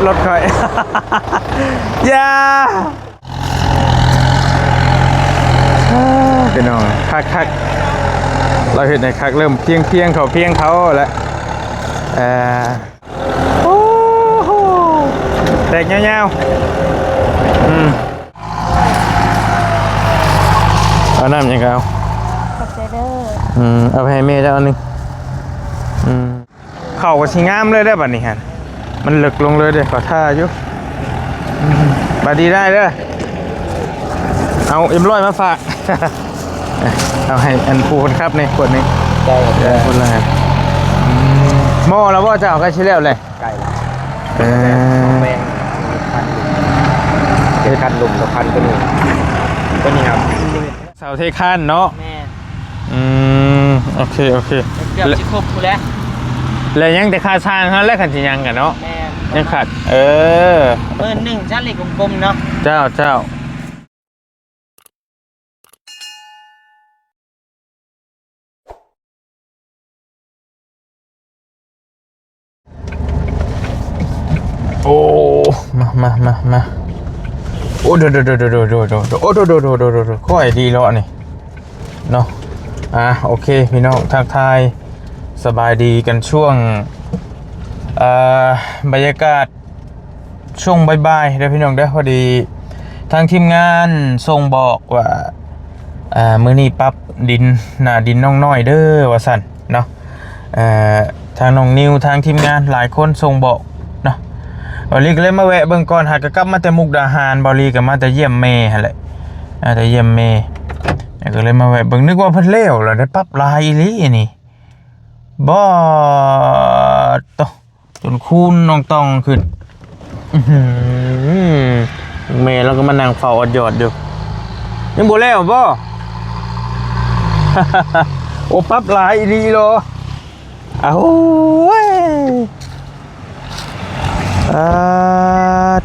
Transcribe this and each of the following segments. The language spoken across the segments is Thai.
รถคอยอย่าพี่น้องคักเราเห็นในคักเริ่มเพียงเขาแล้วโอ้โหแตกเงี้ยวเอาน้ำยังไงเอาขอบใจเด้อเอาไปให้เมย์เจ้าอันนึงเข่าก็ชิงามเลยได้ป่ะนี่ฮะมันเหลึกลงเลยเดี๋ยวขอท่าอยู่บาดีได้เด้อเอาM100มาฝากเอาให้อันผู้คนครับนี่ขวดนี้ได้คนละหม้อแล้วว่าจะเอาใกล้ชิเล่เลยไก่แมงคันลุมกับคันตัวนี้ครับเสาเทคานเนาะแม่โอเคเกือบจะครบแล้วแล้วยังแต่ค่าช่างเขาแล้วขันจิยังกันเนาะแม่ยังขาด1ชั้นเหล็กกลมๆเนาะเจ้าโอ้มาโอ้โดค่อยดีแล้วนี่เนาะโอเคพี่น้องทักทายสบายดีกันช่วงบรรยากาศช่วงบ่ายๆได้พี่น้องได้พอดีทางทีมงานส่งบอกว่ามื้อนี้ปรับดินหน้าดินน้องน้อยเด้อว่าสั่นเนาะทางน้องนิวทางทีมงานหลายคนส่งบอกเนาะบอลีก็เลยมาแวะเบิ่งก่อนหากกลับมาแต่มุกดาหารบอลีก็มาแต่เยี่ยมเมย์หั่นแหละแต่เยี่ยมเมย์ก็เลยมาแวะเบิ่งนึกว่าเพิ่นแล้วแล้วได้ปรับลายอีหลีนี่บ่ตจนคูนน้องตองขึ้นเมย์แล้วก็มานั่งเฝ้าอดยอดอยู่ยังบ่แล้วบ่ โอ้ปรับลายอีหลีเหรอโอ้ย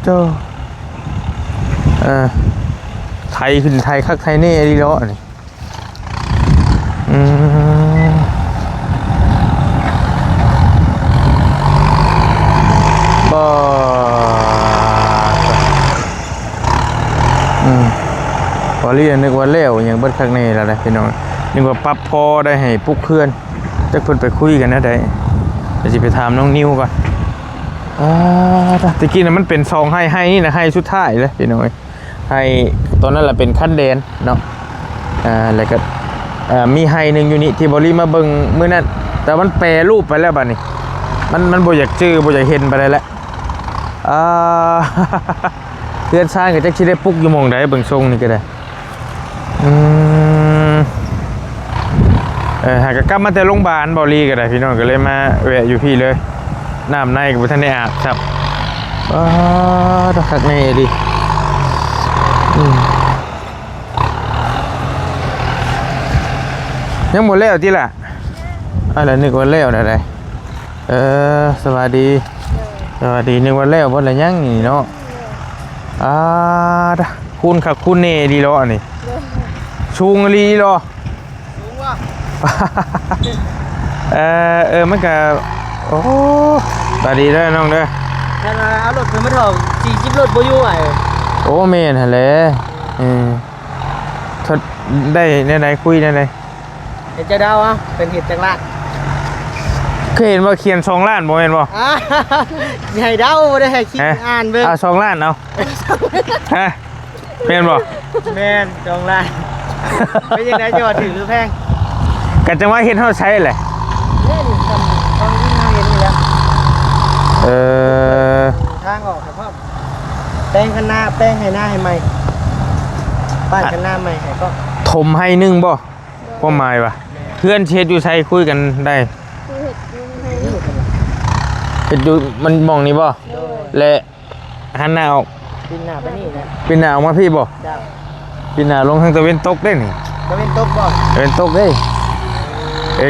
โจไทยขึ้นไทยคักไทยนี่ดีแล้วนี่บ่พอเรียนนึกว่าเล้วอย่างเบิดข้างในแล้วนะพี่น้องนึกว่าปรับพอได้ให้ปุ๊กเพื่อนจะเพิ่นไปคุยกันนะได้เดี๋ยวจะไปถามน้องนิวก่อนตะกี้น่ะมันเป็นซองให้นี่นะให้ชุดท้ายเลยพี่น้อยให้ตอนนั้นแหละเป็นขั้นแดนเนาะแล้วก็มีให้หนึ่งยูนิที่บริมาเบิ่งมื้อนั้นแต่มันแปรรูปไปแล้วบัดนี้มันบ่อยากจื้อบ่อยากเห็นไปแล้วเพื่อนสร้างก็จักสิได้ปลุกอยู่หม่องใดเบิ่งทรงนี่ก็ได้หากกลับมาแต่โรงพยาบาลบอลีก็ได้พี่น้องก็เลยมาแวะอยู่พี่เลยน้ำในกับท่านได้อาบครับขัดในดิยังหมดแล้วที่ละอะไรนึกว่าแล้วอะไรสวัสดีนึกว่าแล้วบ่ละยังนี่เนาะคุณขับคุณเน่ดีล้อนี่ชุงลีล้อมันก็โอ้ตาดีได้น้องเด้อถ้าเอารถเพิ่นมาถอก40รถบ่อยู่ไอ้โอ้แม่นหั่นแหละทดได้แนวไหนคุยแนวไหนเห็นจะเดาเป็นเห็ดจังลาดเคยเห็นว่าเขียน2 ล้านบ่แม่นบ่ให้เดาบ่ได้ให้คิดอ่านเบิ่ง2 ล้านเอาฮะแม่นบ่แม่น2 ล้านเป็นจังได๋จะว่าถือหรือแพงก็จังว่าเฮ็ดเฮาใช้แหละต้องเห็นอยู่แล้วทางออกครับแป้งข้างหน้าแป้งให้หน้าให้ใหม่บ้านข้างหน้าใหม่ให้ก็ถมให้นึงบ่ความหมายว่าเพื่อนเช็ดอยู่ใช้คุยกันได้เฮ็ดอยู่มันมองนี่บ่และหันหน้าออกปีนหน้าไปนี่นะปีนหน้าออกมาพี่บ่ปีนหน้าลงทางตะเวนตกได้นี่ตะเวนตกบ่ตะเวนตกเด้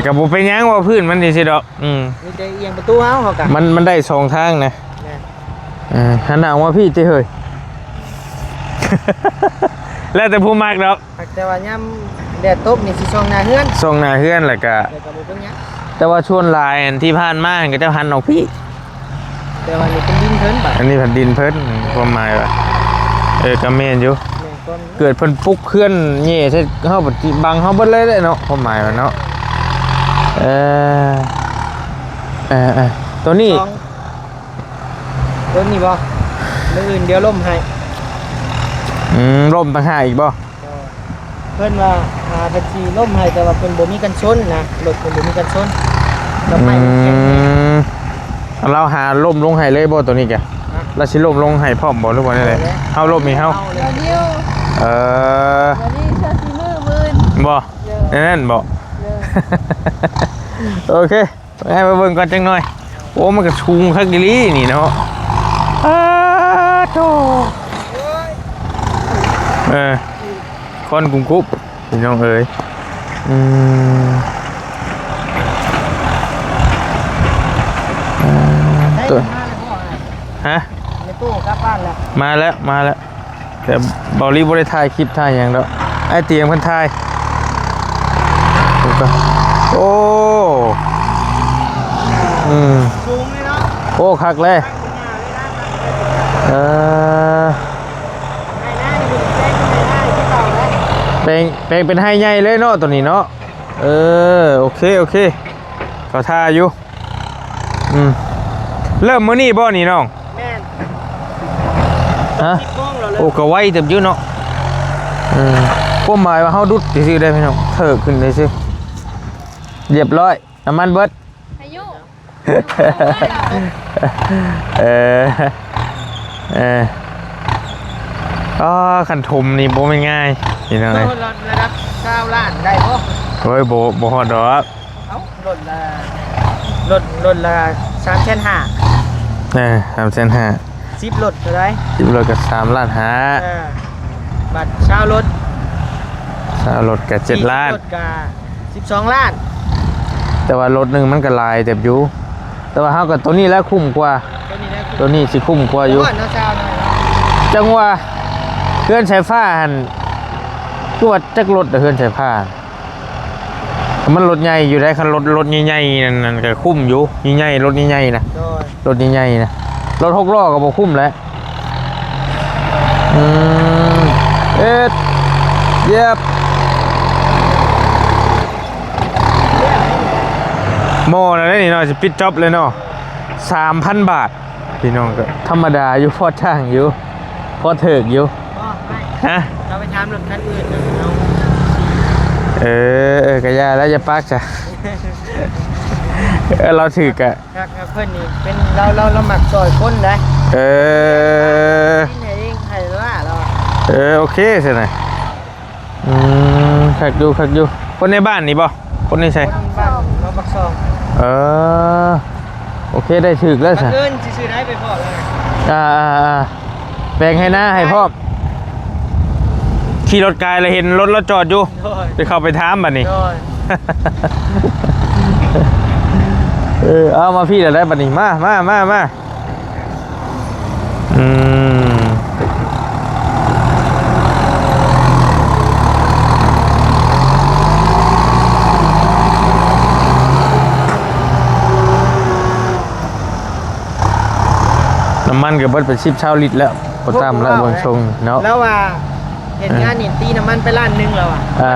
กับบุเป็นยังว่าพื้นมันดีสิดอกมีแต่เอียงประตูเฮาเขากันมันได้2 ทางนะหันหน้าว่าพี่เจ้ยแล้วแต่ผู้มากดอกแต่ว่าย่ำแดดตกนี่สิส่องหน้าเฮือนแหละก็แต่ว่าชวนลายที่ผ่านมาก็จะหันออกพี่ แต่ว่านี่เป็นดินเพิ่นบัด อันนี้แผ่นดินเพิ่นความหมายว่าก็แม่นอยู่ แม่ก้อน เกิดเพิ่นปลุกเคลื่อนแย่ใช่เฮาบ่บังเฮาเบิดเลยเด้เนาะความหมายว่าเนาะตัวนี้ สองตัวนี้บ่มื้ออื่นเดี๋ยวล่มให้ ร่มต่างหากอีกบ่ เพิ่นว่าหาพัชีล่มให้แต่ว่าเพิ่นบ่มีกันชนนะรถเพิ่นบ่มีกันชนกับไม้มันแข็งแรง เราหาร่มลงให้เลยบ่ตัวนี้แกเราสิร่มลงให้พร้อมบ่หรือว่าได๋เฮาร่มให้เฮา เดี๋ยวเดียว เออ เดี๋ยวนี้เชื่อสีมือมืน บ่นั่นบ่ เดี๋ยว โอเคให้มาเบิ่งก่อนจังหน่อยโอ้มันก็ชุงคักอีหลีนี่เนาะโธ่คนกลุ่มกุ๊บพี่น้องเอ๋ยตัว มาแล้วบ่ ฮะ ในตู้กลับบ้านแล้ว มาแล้วแต่บอลลี่บ่ได้ถ่ายคลิปถ่ายอย่างแล้วไอ้เตียงเพิ่นถ่ายดูก่อนโอ้สูงเลยเนาะ โอ้คักเลยให้หน้านี่เพิ่นแจ้งให้หน้าที่เก่าเลย แปลงเป็นให้ใหญ่เลยเนาะตัวนี้เนาะโอเคก็ท่าอยู่เริ่มมื้อนี้บ่นี่น้อง แม่น ฮะ คิดโกงเราเลย โอ้ก็ไวเต็มอยู่เนาะก็หมายว่าเฮาดุดซื่อๆได้พี่น้องเถิกขึ้นได้ซื่อเรียบร้อยน้ำมันเบิด อายุ ขันทมนี่โบไม่ง่ายนี่น้อง โด ไง นระดับ9ล้านได้บ่ โอ้ยโบฮอดดอก เอ้ารถละ3,500,000 3,500,000 10รถเท่าไหร่ จิบรถกับ3 ล้านห้า บัตรเช่ารถ สาวรถกับ7 ล้าน รถกับ12 ล้าน แต่ว่ารถหนึ่งมันก็หลายเต็มอยู่แต่ว่าเฮากับตัวนี้แล้วคุ้มกว่า ตัวนี้นะ ตัวนี้สิคุ้มกว่าอยู่ ก่อนเนาะเช้าหน่อย จังว่าเคลื่อนใช้ฟ้าหันตัวจักรถเคลื่อนใช้ฟ้ามันรถใหญ่อยู่ได้คันรถใหญ่ๆนั่นก็คุ้มอยู่ใหญ่ๆรถใหญ่ๆนะ โดย รถใหญ่ๆนะรถ6 ล้อก็บ่คุ้มแล้วเย็บโม่นะนี่เนาะจะปิดจ็อบเลยเนาะ 3,000 บาทพี่น้องก็ธรรมดาอยู่พอช่างอยู่พอเถิกอยู่ ก็ไม่ ฮะ เราไปทำรถคันอื่นนะเอา กะยาแล้วจะปักจ้ะ เราถือกะ ครับเพื่อนนี่เป็นเราหมักซอยคนได้ที่ไหนเองไทยล่าเรา โอเคใช่ไหมคักอยู่คนในบ้านนี่บ่คนในใช่ คนบ้านเราหมักซอง โอเคได้ถือกแล้ว บั สิ งเอิญซื้อได้ไปพอเลย แบ่งให้หน้าให้พ่อมขี่รถไกลเลยเห็นรถเราจอดอยู่ โดย ไปเข้าไปถามบัดนี้ โดย เอามาพี่เดี๋ยวได้บัดนี้มาน้ำมันก็เบิดไป10 เช้าลิตรแล้วก็ตามแล้วเบิ่งชงเนาะ แล้วว่าเห็นงานนี่ตีน้ำมันไปล้านหนึงแล้วอ่ะ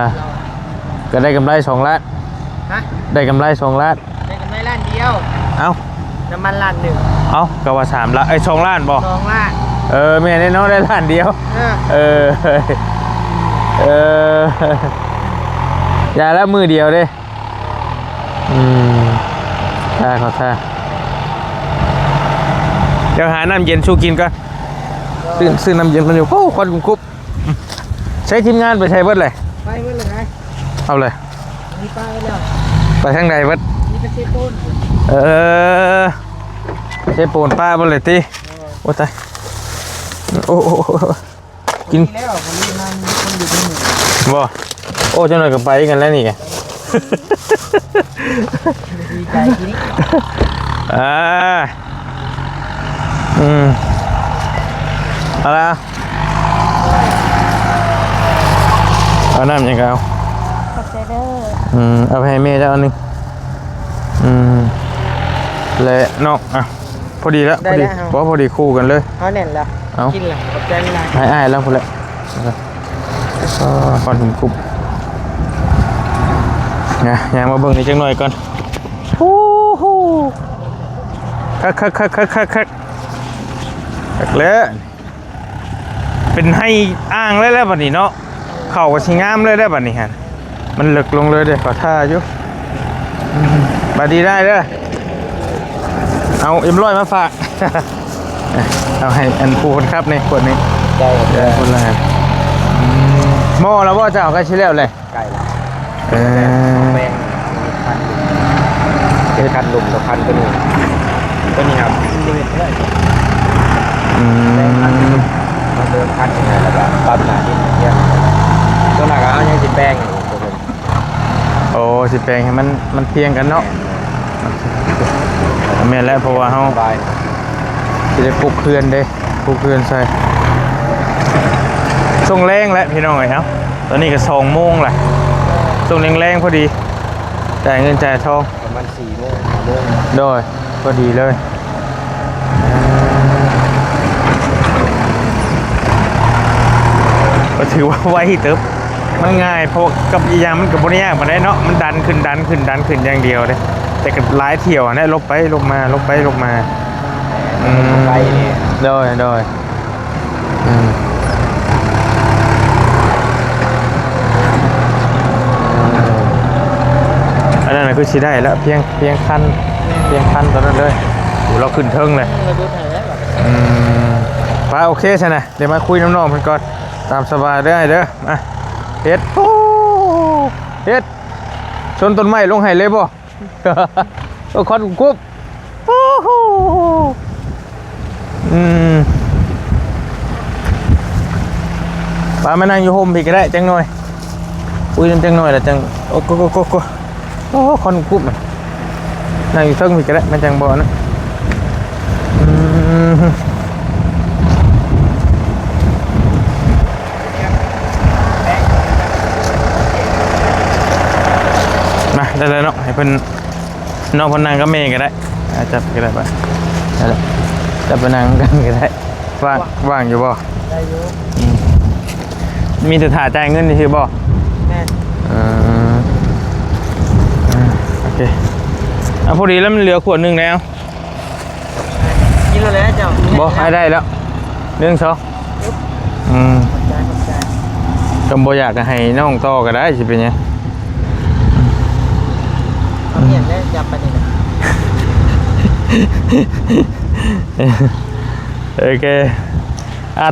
ก็ได้กำไร2 ล้าน ฮะ ได้กำไร2 ล้าน ได้กำไรล้านเดียว เอ้า น้ำมันล้านหนึ่ง ก็ว่า3 ล้าน2 ล้านบ่ 2 ล้าน แม่ได้น้องได้ล้านเดียว อย่าแล้วมือเดียวเด้ได้ขอท่าเดี๋ยวหาน้ำเย็นชูกินก่อนซื้อน้ำเย็นมาอยู่โอ้ควันกุ๊บใช้ทีมงานไปใช้เบิดเลย ไปเมื่อไหร่ เอาเลย มีป้าไปแล้ว ไปทางใดเบิด นี่เป็นเซโต้น ใช้ปูนป้าเบิดเลยตีโอ้ตายโอ้กิน แล้วผมมีงานคนอยู่ที่หนึ่ง บ่โอ้เจ้าหน่อยก็ไปกันแล้วนี่ไง ดีใจทีนี้ เอาละเอาน้ำยังไงเอา ขอบใจเด้อ เอาไปให้แม่เจ้าอันหนึงและนอก พอดีแล้วพอดีพอดีคู่กันเลย เขาแน่นแล้ว เอา กินแล้วขอบใจหลาย ให้อ้ายแล้วพอแล้วก่อนถึงกลุ่มนะยังมาเบิ่งนี่จังหน่อยก่อนฮู้ฮู้คักแล้วเป็นให้อ้างเลยแล้วบัดนี้เนาะเข่าก็สิงามเลยได้บัดนี้ฮะมันเลิกลงเลยเด้ขอท่าอยู่บัดดีได้เด้อเอาเอ็มร้อยมาฝาก เอาให้อันปูคนครับในขวดนี้ ได้ เดี๋ยวคนละครับหม้อแล้วว่าจะเอาใกล้ชิแล้วเลย ไก่ละ เออ แป้งเป็นคันลุมกับคันตัวนี้ครับ ชีวิตเลย มาเดิมคันยังไงแล้วก็ปั๊มหนาที่เที่ยงตัวหนักเอายังสิแป้งอยู่ตัวนึง โอ้สิแปลงให้มันเพียงกันเนาะแม่นแล้วเพราะว่าเฮา บาย สิได้ปลูกเพื่อนเด้ปลูกเพื่อนใส่ช่วงแรงแล้วพี่น้องเอ้ยครับตอนนี้ก็2 โมงแหละช่วงแรงๆพอดีจ่ายเงินจ่ายทอง ประมาณ4 โมง 5 โมง โดยพอดีเลยก็ถือว่าไวเติบมันง่ายเพราะกับอีกอย่างมันกับบริยากมาได้เนาะมันดันขึ้นอย่างเดียวเลยแต่กับหลายเที่ยวนะลบไปลงมาลบไปลงมาไก่นี่ โดยอันนั้นคือชิได้แล้วเพียงคันตอนนั้นเลยเราขึ้นเทิงเลย เราดูถ่ายแล้วแบบ ไปโอเคใช่ไหมเดี๋ยวมาคุยน้องๆกันก่อนตามสบายได้เด้อมาเฮ็ดโอ้เฮ็ดชนต้นไม้ลงให้เลยบ่ โอ้คอนกุ๊บโอ้โหป้ามานั่งอยู่โฮมพี่ก็ได้จังหน่อยคุยกันจังหน่อยแล้วจังโอ้โกโอ้คอนกุ๊บมันนั่งอยู่เทิงพี่ก็ได้มันจังบ่นะมาได้เลยเนาะให้เพิ่นน้องเพิ่นนั่งกับแม่ก็ได้จับก็ได้ป่ะได้แล้วจับไปนั่งกันก็ได้ว่างอยู่บ่ ได้อยู่ มีแต่ถ่าจ่ายเงินนี่คือบ่ แม่ โอเคเอาพอดีแล้วมันเหลือขวดหนึงแล้ว กินแล้วเจ้า บ่ให้ได้แล้ว1 2ขอบใจ ก็บ่อยากจะให้น้องต่อก็ได้สิเป็นหยัง เอาเมียนได้จับไปนี่นะ โอเค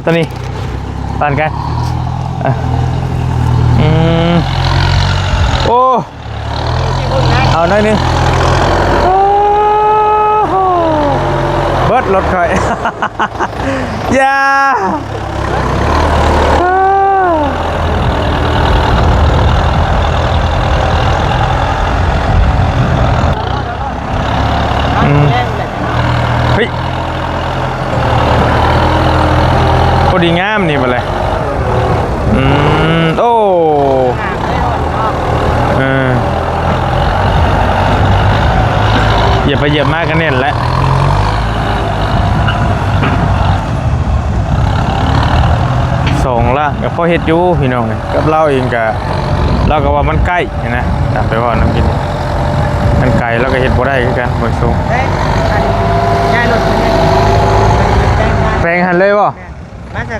ตัวนี้ปานกันโอ้เอาหน่อยหนึงเบิดรถใคร อย่าเฮ้ยพอดีงามนี่มาเลยโอ้อย่าไปเหยียบมากกันเน่นแหละ2 ละกับพ่อเฮ็ดอยู่พี่น้องกับเราเองกับเราก็ว่ามันใกล้นะตามไปว่าน้ำกินมันไกลแล้วก็เฮ็ดบ่ได้คือกันบ่สูง ย้ายรถแปลง แปลงหันเลยบ่ มาจาก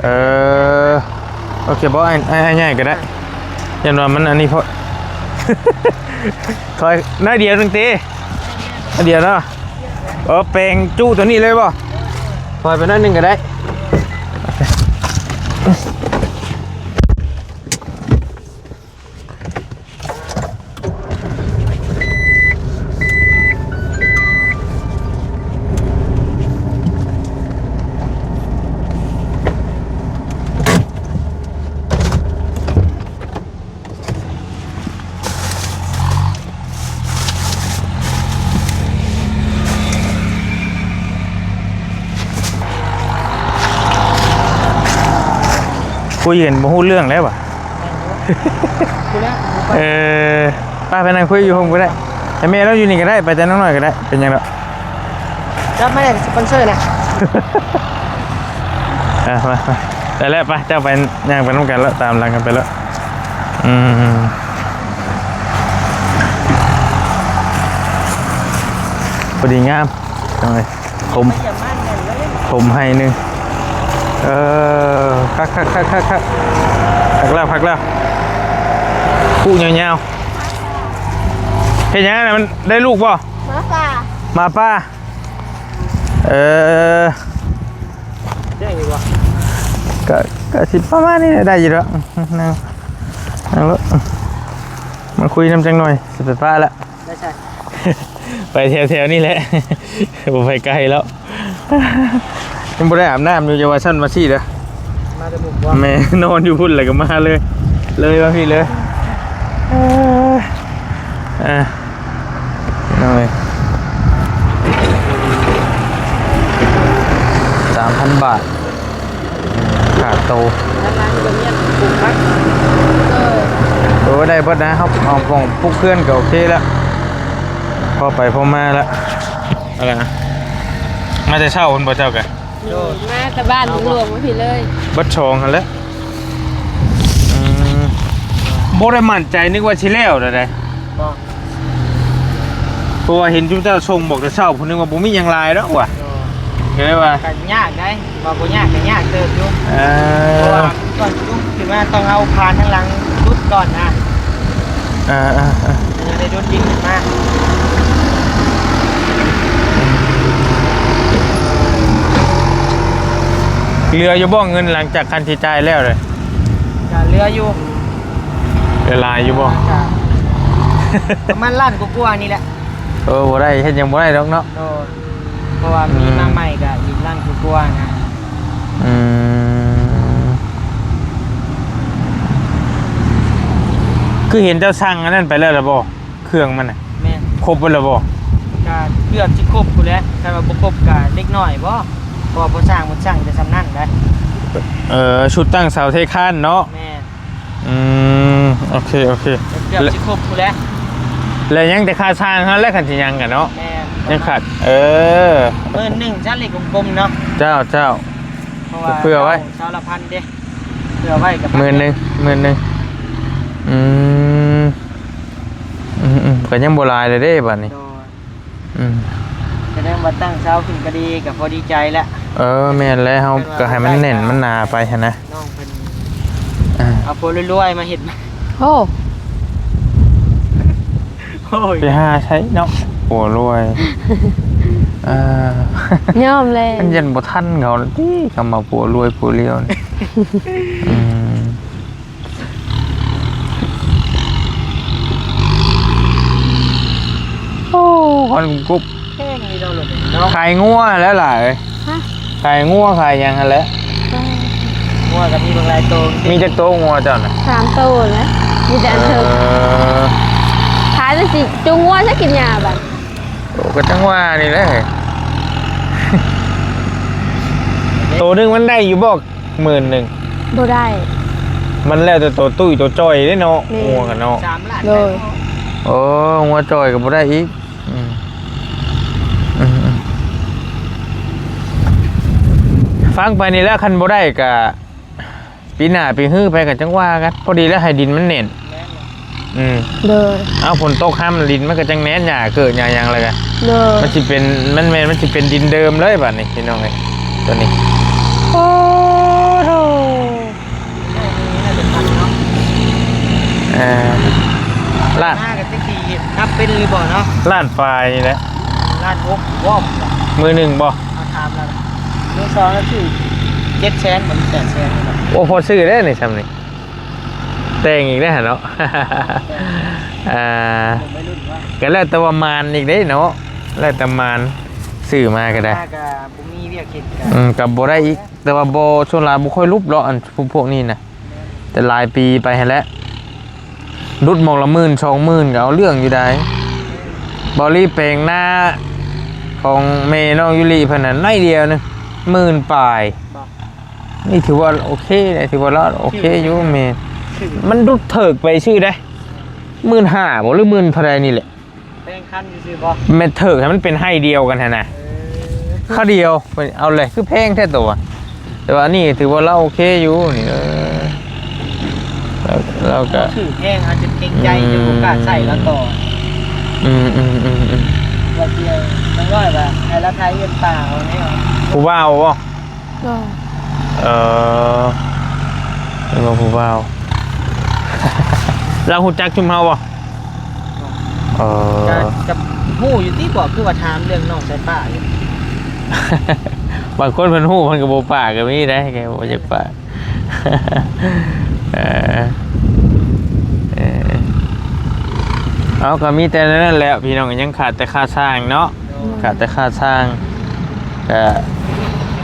โอเคบ่ไอ้ใหญ่ก็ได้ยันว่ามันอันนี้เพราะ ถอยน้อยเดียวนึงตีน้อยเดียวเนาะแปลงจู้ตัวนี้เลยบ่ถอยไปน้อยนึงก็ได้คุยกันบ่ฮู้เรื่องแล้วว่ะ คุณแล้ว ป้าไปนั่งคุยอยู่ห้องก็ได้แต่แม่เราอยู่นี่ก็ได้ไปแต่น้องหน่อยก็ได้เป็นยังไง รับไม่ได้สปอนเซอร์นะ มาแต่แล้วไปเจ้าไปย่างไปน้ำกันแล้วตามหลังกันไปแล้วพอดีงามจังเลยผมให้หนึ่งพักแล้วคู่ยาวๆเห็นยังไงมันได้ลูกป่ะ มาป้าได้อยู่วะ ก็สิประมาณนี้ได้อยู่แล้วนั่งรถมาคุยน้ำจังหน่อยสิไปป้าแล้ว ได้ใช่ ไปแถวนี่แหละผมไปไกลแล้วยังไม่ได้อาบน้ำอยู่เยาวชนมาซี่เด้อ มาจมูกว่า แม่นอนอยู่พุ่นอะไรก็มาเลยว่าพี่เลยหน่อย3,000 บาทขาดโต ร้านก็เงียบปลูกพัก โอ้ได้เบิดนะครับเอาของพวกเพื่อนก็โอเคแล้วพอไปพอมาแล้วอะไรนะมาจะเช่าคนบ่เจ้ากัน มาแต่บ้านหลวงมาพี่เลย เบิดชองกันแล้วโบได้มั่นใจนึกว่าชิแล้วได้เพราะว่าเห็นจุ๊บเจ้าชงบอกจะเช่าผมนึกว่าผมมีอย่างไรแล้วว่ะเห็นไหมว่า กันยากได้บอกว่ายากกันยากเติมอยู่เพราะว่าก่อนจุ๊บถึงว่าต้องเอาพานทั้งหลังรุดก่อนนะจะได้รุดยิงมา เรืออยู่บ่เงินหลังจากคันที่จ่ายแล้วเลย จะเรืออยู่ เรือลายอยู่บ่ ประมาณล้านกว่าๆนี่แหละ บ่ได้เฮ็ดยังบ่ได้ดอกเนาะ เพราะว่ามีมาใหม่กับอีกล้านกว่าๆนะ คือเห็นเจ้าสั่งอันนั้นไปแล้วล่ะบ่เครื่องมันน่ะ แม่ ครบแล้วบ่ ก็เกือบสิครบกูแล้วแต่ว่าบ่ครบก็เล็กน้อยบ่เพราะว่าบ่สร้างมันสร้างจะสำนั่นได้ ชุดตั้งเสาเทคานเนาะ แม่ โอเค เกือบสิครบกูแล้ว แล้วยังแต่ค่าสร้างฮะแล้วคันสิยังกันเนาะ แม่ ยังขาด11,000ชั้นเล็กกลมๆเนาะ เจ้า เพราะว่า เผื่อไว้ ชาวละพันเด้เผื่อไว้กับ 10,000ก็ยังบ่หลายเลยเด้บัดนี้ โดยแสดงว่าตั้งเช้าขึ้นก็ดีก็พอดีใจแล้ว แม่นแล้วเฮาก็ให้มันแน่นมันหนาไปหั่นนะ น้องเพิ่นเอาโพลรวยๆมาเฮ็ด โอ้ โอ้ย ไปหาใช้เนาะโอ้รวยยอมเลย มันยันบ่ทันเขาที่คำมาปัวรวยปัวเลี้ยวนี่ โอ้คนกุ๊บ แห้งนี่เราหลุดเนาะ ขายงัวแล้วล่ะเอ้ยขายงัวขายหยังหั่นแหละ งัวก็มีบางรายโต มีจักโตงัวเจ้าน่ะ 3 ตัวนะมีแต่อันเถิงขายแต่สิจุงว่าจะกินยาบัด โอ้ก็จังว่านี่แหละ โตนึงมันได้อยู่บ่10,000 บ่ได้ มันแล้วแต่ตัวตุ้ยตัวจ้อยเด้เนาะงัวกันเนาะ 3 ล้าน เลย โอ้งัวจ้อยก็บ่ได้อีกฟังไปนี่แล้วคันบ่ได้ก็ปีหน้าปีฮื้อไปก็จังว่ากันพอดีแล้วให้ดินมันเน่นเลย เอาฝนตกห้ามดินมันก็จังแน่นหญ้าเกิดหญ้าหยังเลยกัน เลย มันสิเป็นมันสิเป็นดินเดิมเลยบัดนี้พี่น้องเอ้ยตัวนี้โอ้โหลาด หน้ากับแท็กซี่นับเป็นหรือบ่เนาะ ลาดไฟนี่แหละ ลาดวบวอบ มือหนึ่งบ่ มาถามแล้วมือสองแล้วคือ700,000เหมือน800,000 โอ้พอซื้อได้นี่ซ้ำนี่แต่งอีกได้เนาะ ไม่รู้ว่า ก็แล้วแต่ว่ามานอีกได้เนาะแล้วแต่มานซื้อมาก็ได้ หน้ากับบุมีเวียกเห็ดกัน กับบ่ได้อีกแต่ว่าบ่ช่วงหลายบ่ค่อยรูปหรอกอันพวกนี้นะแต่หลายปีไปให้แล้วรุดหมองละ10,000 20,000ก็เอาเรื่องอยู่ได้บอลี่เพลงหน้าของเมน้องยุริเพิ่นน่ะน้อยเดียวนึง10,000ปลายนี่ถือว่าโอเคเลยถือว่ารอดโอเคอยู่เมมันรุดเถิกไปชื่อได้15,000บ่หรือ10,000เท่าใดนี่แหละ แพงคันซื่อบ่ แม่เถิกให้มันเป็นให้เดียวกันหั่นน่ะ ข้าวเดียวเอาเลยคือแพงแท้ตัวแต่ว่านี่ถือว่าเราโอเคอยู่นี่เราก็ ถือแห้งอาจจะเกรงใจจะโอกาสใส่แล้วต่อว่าเดียวมันก็แบบไอ้ละไทยเงินป่าเอาเนี่ย ผู้บ่าวบ่ ก็ เรียกว่าผู้บ่าว เราหูจักชุมเฮาบ่จะหู้อยู่ที่บอกคือว่าถามเรื่องน้องใส่ป่าอยู่ บางคนเพิ่นฮู้เพิ่นก็บ่ปากก็มีได้แกบ่อยากปากเอาก็มีแต่นั่นแหละพี่น้องยังขาดแต่ค่าสร้างเนาะขาดแต่ค่าสร้างก็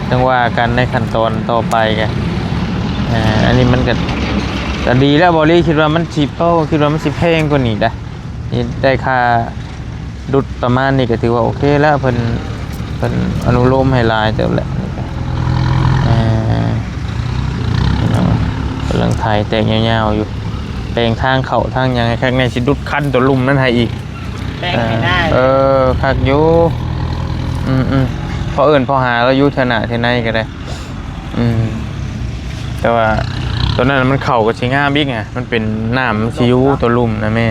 ต้องว่ากันในขั้นตอนต่อไปกันอันนี้มันก็ดีแล้วบอลี่คิดว่ามันสิคิดว่ามันสิแพงกว่านี้นี่ได้ค่าดุดประมาณนี้ก็ถือว่าโอเคแล้วเพิ่นอนุโลมให้หลายเติบแหละนี่ก็กำลังไทยแตกยาวๆอยู่แปลงทางเข้าทางยังไงข้างในสิดุดคันตัวลุ่มนั่นให้อีกแป้งให้ได้คักอยู่พอพอหาแล้วอยู่เท่าหน้าเท่าในก็ได้แต่ว่าตัวนั้นมันเข่ากับชิงามบิ๊กไงมันเป็นน้ำชิวตัวลุ่มนะแม่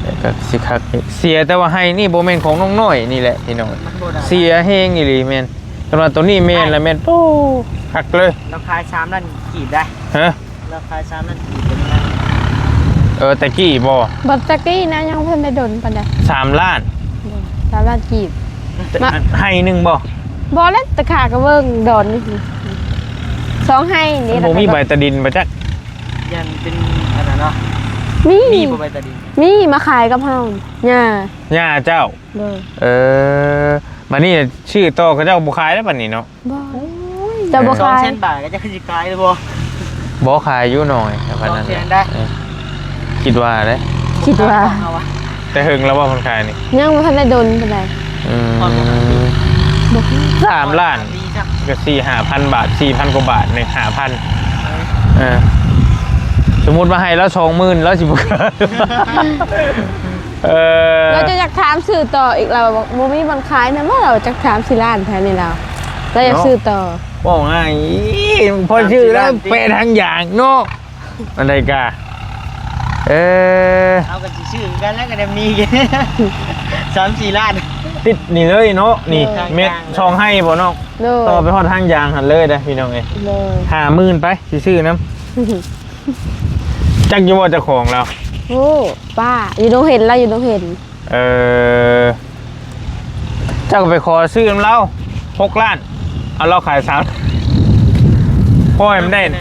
แต่ก็สิคักเสียแต่ว่าให้นี่โบเมนของน้องน้อยนี่แหละพี่น้องเสียเฮงนี่เลยแม่นแต่ว่าตัวนี้แม่นแล้วแม่นโอ้คักเลยราคา3 ล้านกีบได้ฮะราคา3 ล้านกีบเป็นไงแต่กี้บ่บัตรกี้นะยังเพิ่นได้ดนปานใด3 ล้าน3 ล้านกีบให้หนึ่งบ่แล้วตะขาก็เบิ่งดอนนี่2ให้นี่บ่มีใบตะดินบ่จักยันเป็นอันนั้นเนาะมีบ่ใบตะดินมีมาขายกับเฮาย่าเจ้าบัดนี้ชื่อโตเขาเจ้าบ่ขายแล้วบัดนี้เนาะจะบ่ขาย200,000 บาทก็จะสิขายเลยบ่ขายอยู่หน่อยพันนั้นได้คิดว่าเด้แต่หึงแล้วว่าคนขายนี่ยังบ่ทันได้ดนปานใด3 ล้านก็4-5,000 บาท 4,000 กว่าบาทเนี่ย5,000สมมุติว่าให้แล้ว 20,000แล้วสิบ่เราจะอยากถามซื้อต่ออีกเราบอกบ่มีบางขายนะว่าเราจะถามสิล้านแท้นี่เราอยากซื้อต่อบ่ง่ายพอชื่อแล้วเปทางอย่างเนาะอันใดกะเอากันสิชื่อกันแล้วก็ได้มี3-4 ล้านติดนี่เลยเนาะนี่เม็ดช่องให้บ่น้องต่อไปฮอดทางยางหันเลยเด้อพี่น้องเอ้ย50,000ไปสิซื้อน้ำจักอยู่ว่าเจ้าของแล้วโอ้ป้าอยู่ตรงเห็นแล้วอยู่ตรงเห็นเจ้าก็ไปขอซื้อน้ำเรา6 ล้านเอาเราขาย3พ่อมันได้ห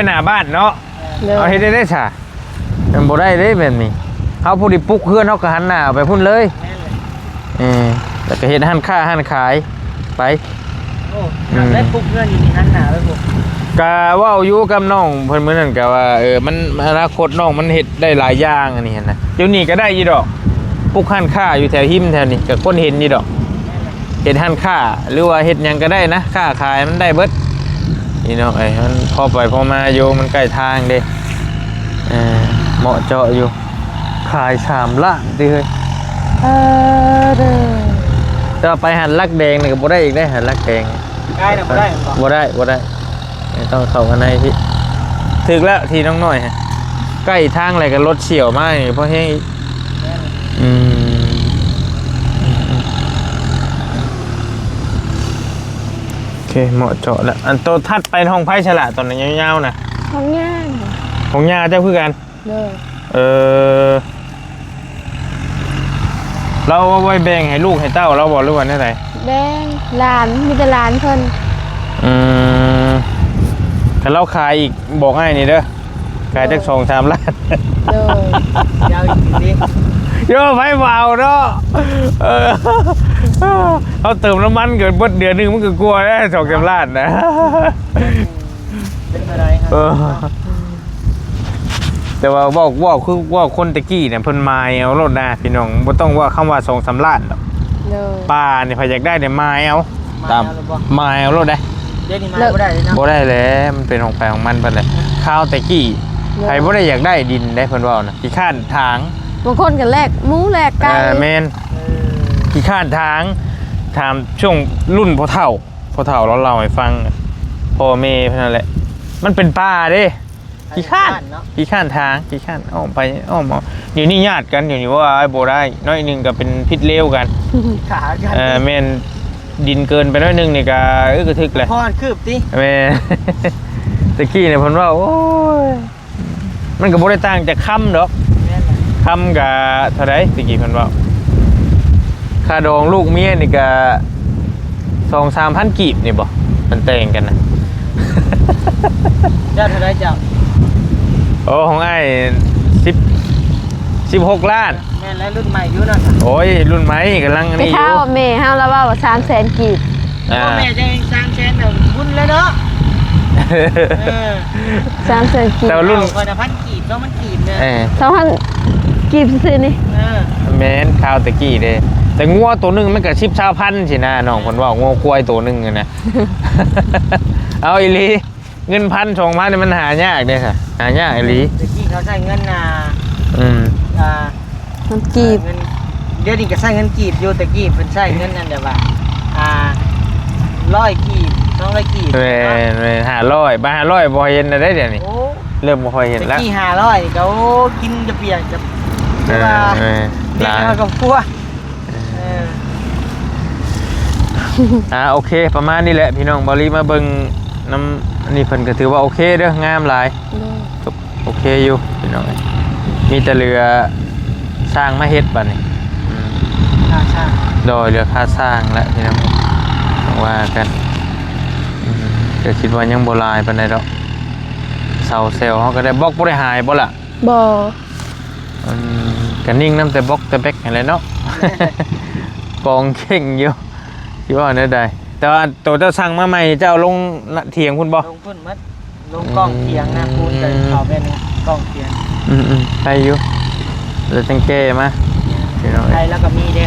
น้าบ้านเนาะเอาให้ได้ซะมันบ่ได้เด้แบบนี้เฮาผู้ดิปุกเฮือนเฮาก็หันหน้าไปพุ่นเลยแล้วก็เฮ็ดหันค้าหันขายไปได้ปุกเฮือนอยู่นี่หันหน้าไปพุ่นก็เว้าอยู่กับน้องเพิ่นมื้อนั้นก็ว่ามันอนาคตน้องมันเฮ็ดได้หลายอย่างอันนี้นะเดี๋ยวนี้ก็ได้อยู่ดอกปุกหันค้าอยู่แถวหิมแถวนี้ก็คนเห็นอยู่ดอกเฮ็ดหันค้าหรือว่าเฮ็ดหยังก็ได้นะค้าขายมันได้เบิดนี่เนาะมันพอไปพอมาอยู่มันใกล้ทางเด้เหมาะเจาะอยู่ขาย3 ล้านดิเฮ้ยจะไปหันลักแดงนี่ก็บ่ได้อีกได้หันลักแดงได้นะบ่ได้ต้องเข้ากันในที่ถึกแล้วทีน้องน้อยฮะใกล้ทางอะไรกันรถเฉี่ยวมากนี่เพราะให้โอเคเหมาะเจาะแล้วอันโตทัดไปห้องไพ่ฉลาดตอนนั้นยาวๆนะของย่าเจ้าคือกันเราไว้แบ่งให้ลูกให้เต้าเราบอกหรือว่าได้ไหนแบ่งหลานมีแต่หลานเพิ่นแต่เราขายอีกบอกให้นี่เด้อขายจาก2-3 ล้านยาวอีกนิดโย่ไฟเบาเนาะเขาเติมน้ำมันเกิดบดเดือนนึงมันก็กลัวได้2-3 ล้านนะเป็นอะไรครับแต่ว่าคือว่าคนตะกี้เนี่ยเพิ่นมาเอารถนะพี่น้องบ่ต้องว่าคำว่า2-3 ล้านหรอกป้าเนี่ยพอยากได้เนี่ยมาเอาตามมาเอารถได้เดี๋ยวนี้มาบ่ได้เลยเนาะบ่ได้แล้วมันเป็นของแปลของมันไปเลยข้าวตะกี้ใครบ่ได้อยากได้ดินได้เพิ่นว่านะขี้ข้านทางบางคนก็แลกหมูแลกไก่แม่นขี้ข้านทาง ถามช่วงรุ่นพ่อเฒ่าเราเล่าให้ฟังพ่อแม่เพิ่นนั่นแหละมันเป็นป่าเด้ขี้ข้าน เนาะ ขี้ข้านทางขี้ข้านอ้อมไปอ้อมมาเดี๋ยวนี้ญาติกันเดี๋ยวนี้ว่าไอ้บ่ได้น้อยหนึงก็เป็นพิษเลวกัน ขากัน แม่นดินเกินไปน้อยหนึงนี่ก็กระทึกแหละ พอคืบติ แม่ ตะกี้เนี่ยเพิ่นว่าโอ้ยมันก็บ่ได้ต่างจากค่ำดอก แม่น ค่ำก็เท่าใดตะกี้เพิ่นว่าค่าดองลูกเมียนี่ก็ 2-3,000 กีบนี่บ่มันแต่งกันนะ เจ้าเท่าไรเจ้า โอ้ของไอ้16 ล้าน แม่นและรุ่นใหม่อยู่นั่น โอ้ยรุ่นใหม่กำลังอัน ไป นี้อยู่ เท่าแม่เฮาแล้วว่า300,000กีบ อ่า พ่อแม่จะเองสร้างแชนแบบบุญเลยเนาะ300,000กีบ แต่ว่ารุ่น คนละพันกีบต้องมันกีบเนี่ย 2,000กีบซื่อๆนี่ แม่นข้าวตะกี้เด้แต่งัวตัวหนึงมันก็10,000สินะน้องเพิ่นว่างัวควายตัวหนึงอะนะ เอาอีหลีเงิน1,000-2,000นี่มันหายากเด้ค่ะหายากอีหลี ตะกี้เขาใช้เงินอืม มันกีบ เงินเดี๋ยวนี้ก็ใช้เงินกีบอยู่ตะกี้เพิ่นใช้เงินนั่นเดี๋ยวว่า100กีบ200กีบ แม่น500บาท500บ่เห็นได้เดี๋ยวนี้ โอ้ เริ่มบ่ค่อยเห็น ตะ แล้ว กี้500เขากินจะเปียกจะว่า เออ เด็ก หลาย มากับพัว โอเคประมาณนี้แหละพี่น้องบริมาเบิ่งน้ำนี่เพิ่นก็ถือว่าโอเคเด้องามหลายโอเคอยู่พี่น้องมีแต่เรือสร้างมาเฮ็ดบัดนี้ ใช่ โดยเรือค่าสร้างและพี่น้องว่ากันก็คิดว่ายังบ่หลายปานใดดอกเสาเซลเฮาก็ได้บล็อกบ่ได้หายบ่ล่ะ บ่ ก็นิ่งนำแต่บล็อกแต่แบกนั่นแหละเนาะ กองเข่งอยู่คิดว่าแนวใดแต่ว่าตัวเจ้าสั่งมาใหม่เจ้าลงเถียงพุ่นบ่ ลงพุ่นมัดลงกล้องเทียงนะคุณจะเขาเป็นกล้องเทียง ไปอยู่แล้วจังแก้มาพี่น้อง ไทยแล้วก็มีเด้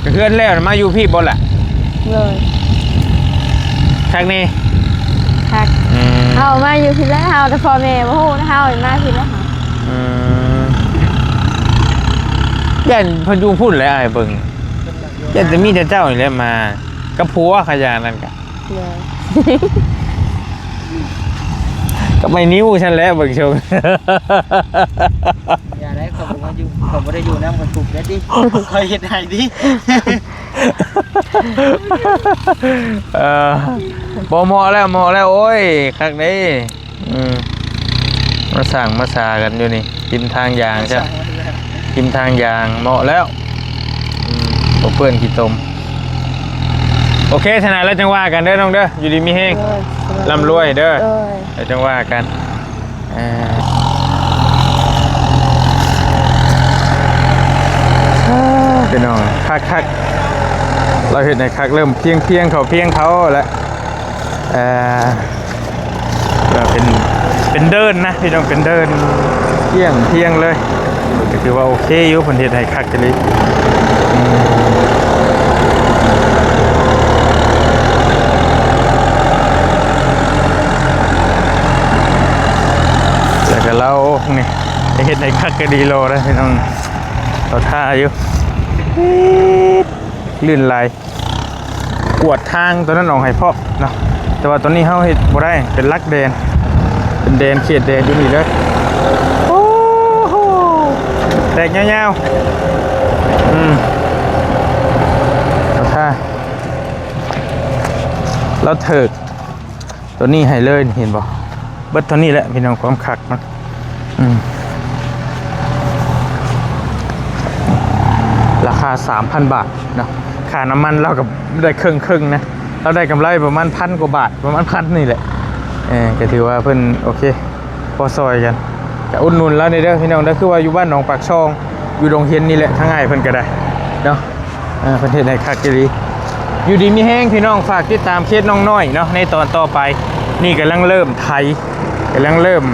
ก็เพื่อนแล้วมาอยู่พี่บ่ล่ะ เลย ทางนี้ คักเฮามาอยู่พี่แล้วเฮาแต่พ่อแม่บ่ฮู้นะเฮามาพี่แล้ว ย่านเพิ่นอยู่พุ่นแล้วอ้ายเบิ่งย่านแต่มีแต่เจ้านี่แหละมากับผัวขยานั่นกะ เลย กับไม่นิ้วฉันแหล้วเบิ่งชม อย่าได้เขาบอกว่าอยู่เขาไม่ได้อยู่น้ำกันถูกแล้วดิคอยเห็นไหนดิ บ่เหมาะแล้วโอ้ยคักเด้มาสั่งมาสากันอยู่นี่กินทางยางใช่กินทางยางเหมาะแล้วบ่เพื่อนขี้ตมโอเคทนายแล้วจังว่ากันเด้อน้องเด้ออยู่ดีมีแฮงร่ำรวยเด้อเดี๋ยวจังว่ากันพี่น้องคักเราเห็นในคักเริ่มเพียงเขาแล้วก็เป็นเดินนะพี่น้องเป็นเดินเที่ยงเลยก็ถือว่าโอเคอยู่ผลเหตุให้คักจะเลยแล้วก็เราเนี่ยเห็นในคักก็ดีโลแล้วพี่น้องเราท่าอยู่ลื่นไหลกวดทางตัวนั้นออกให้พ่อเนาะแต่ว่าตอนนี้เขาเห็นบ่ได้เป็นลักแดนเป็นแดนเขตแดนอยู่นี่เลยโอ้โหแตกยาวๆเราท่าเราเถิกตัวนี้ให้เลยเห็นบ่เบิดตัวนี้แหละพี่น้องความคักมันราคา 3,000 บาทเนาะค่าน้ำมันเรากับได้ครึ่งนะเราได้กำไรประมาณ1,000 กว่าบาทประมาณ1,000นี่แหละก็ถือว่าเพิ่นโอเคพอซอยกันก็อุดหนุนแล้วในเด้อพี่น้องเด้อคือว่าอยู่บ้านหนองปากช่องอยู่โรงเรียนนี่แหละทั้งง่ายเพิ่นก็ได้เนาะประเทศไหนคักดีอยู่ดีมีแห้งพี่น้องฝากติดตามเคสน้องน้อยเนาะในตอนต่อไปนี่กำลังเริ่มไทยกำลังเริ่ม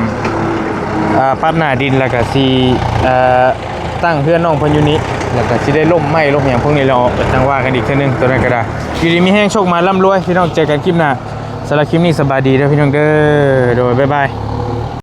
ปั๊บหน้าดินแล้วก็สิตั้งเพื่อนน้องเพิ่นอยู่นี้แล้วก็สิได้ล่มไม้ล่มอย่างพวกนี้เราจังว่ากันอีกทีนึงตัวนั้นก็ได้อยู่ดีมีแห้งโชคมาร่ำรวยพี่น้องเจอกันคลิปหน้าสำหรับคลิปนี้สบายดีเด้อพี่น้องเด้อโดยบ๊ายบาย